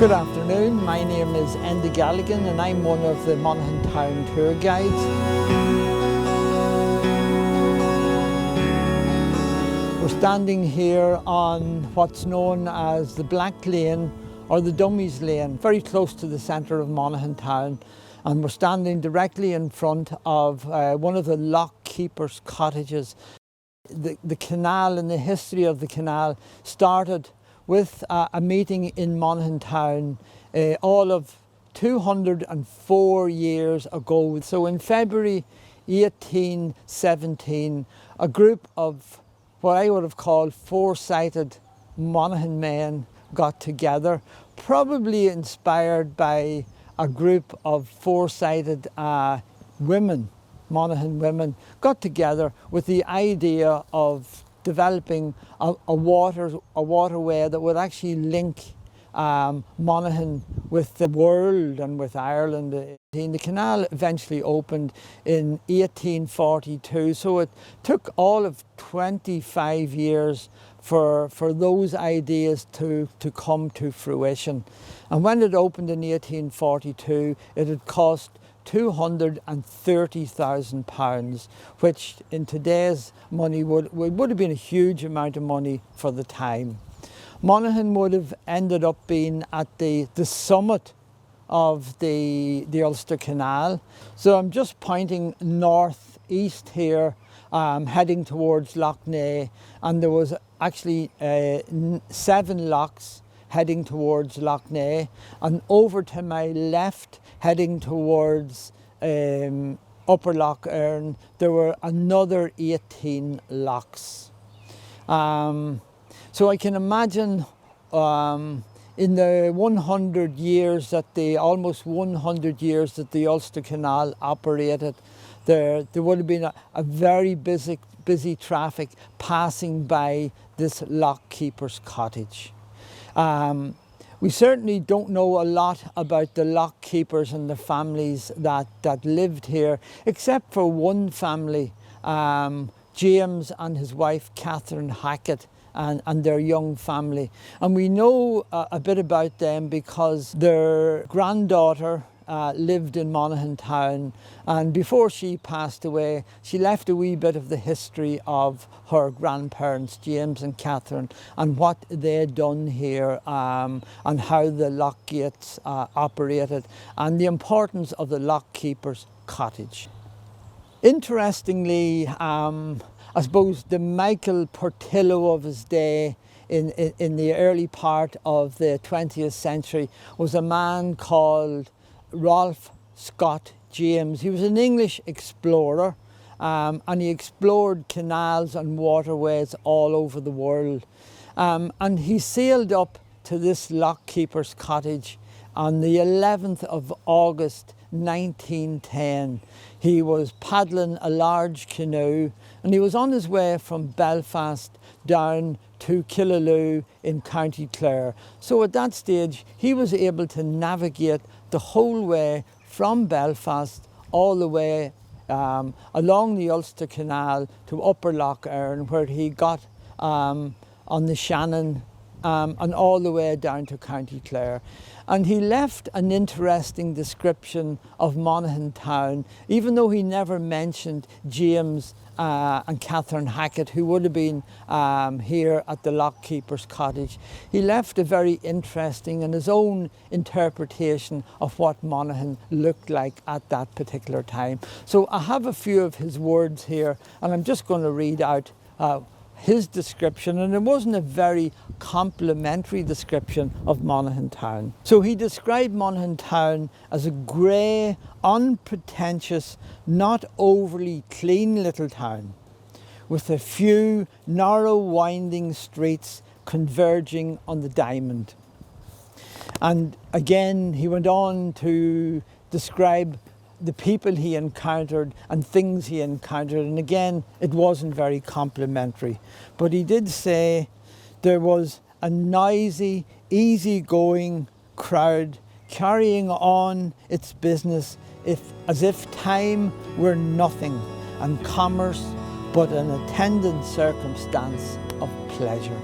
Good afternoon, my name is Enda and I'm one of the Monaghan Town tour guides. We're standing here on what's known as the Black Lane or the Dummies Lane, very close to the centre of Monaghan Town, and we're standing directly in front of one of the Lock Keepers Cottages. The canal and the history of the canal started with a meeting in Monaghan Town all of 204 years ago. So in February 1817, a group of what I would have called foresighted Monaghan men got together, probably inspired by a group of foresighted women, Monaghan women, got together with the idea of developing a waterway that would actually link Monaghan with the world and with Ireland. The canal eventually opened in 1842, so it took all of 25 years for those ideas to come to fruition. And when it opened in 1842, it had cost £230,000, which in today's money would have been a huge amount of money for the time. Monaghan would have ended up being at the summit of the Ulster Canal. So I'm just pointing northeast here, heading towards Loch, and there was actually 7 locks heading towards Loch, and over to my left, heading towards Upper Loch, there were another 18 locks. So I can imagine in the 100 years that almost 100 years that the Ulster Canal operated, there would have been a very busy traffic passing by this Lock Keepers Cottage. We certainly don't know a lot about the Lock Keepers and the families that lived here, except for one family, James and his wife Catherine Hackett, and their young family. And we know a bit about them because their granddaughter lived in Monaghan Town, and before she passed away, she left a wee bit of the history of her grandparents, James and Catherine, and what they'd done here, and how the lock gates operated, and the importance of the Lock Keepers Cottage. Interestingly, I suppose the Michael Portillo of his day in the early part of the 20th century was a man called Ralph Scott James. He was an English explorer, and he explored canals and waterways all over the world. And he sailed up to this Lock Keepers Cottage on the 11th of August 1910. He was paddling a large canoe, and he was on his way from Belfast down to Killaloe in County Clare. So at that stage, he was able to navigate the whole way from Belfast all the way along the Ulster Canal to Upper Loch, where he got on the Shannon and all the way down to County Clare. And he left an interesting description of Monaghan Town, even though he never mentioned James and Catherine Hackett, who would have been here at the Lock Keepers Cottage. He left a very interesting and his own interpretation of what Monaghan looked like at that particular time. So I have a few of his words here, and I'm just going to read out his description, and it wasn't a very complimentary description of Monaghan Town. So he described Monaghan Town as a grey, unpretentious, not overly clean little town, with a few narrow winding streets converging on the Diamond. And again, he went on to describe the people he encountered and things he encountered, and again it wasn't very complimentary, but he did say there was a noisy, easygoing crowd carrying on its business as if time were nothing and commerce but an attendant circumstance of pleasure.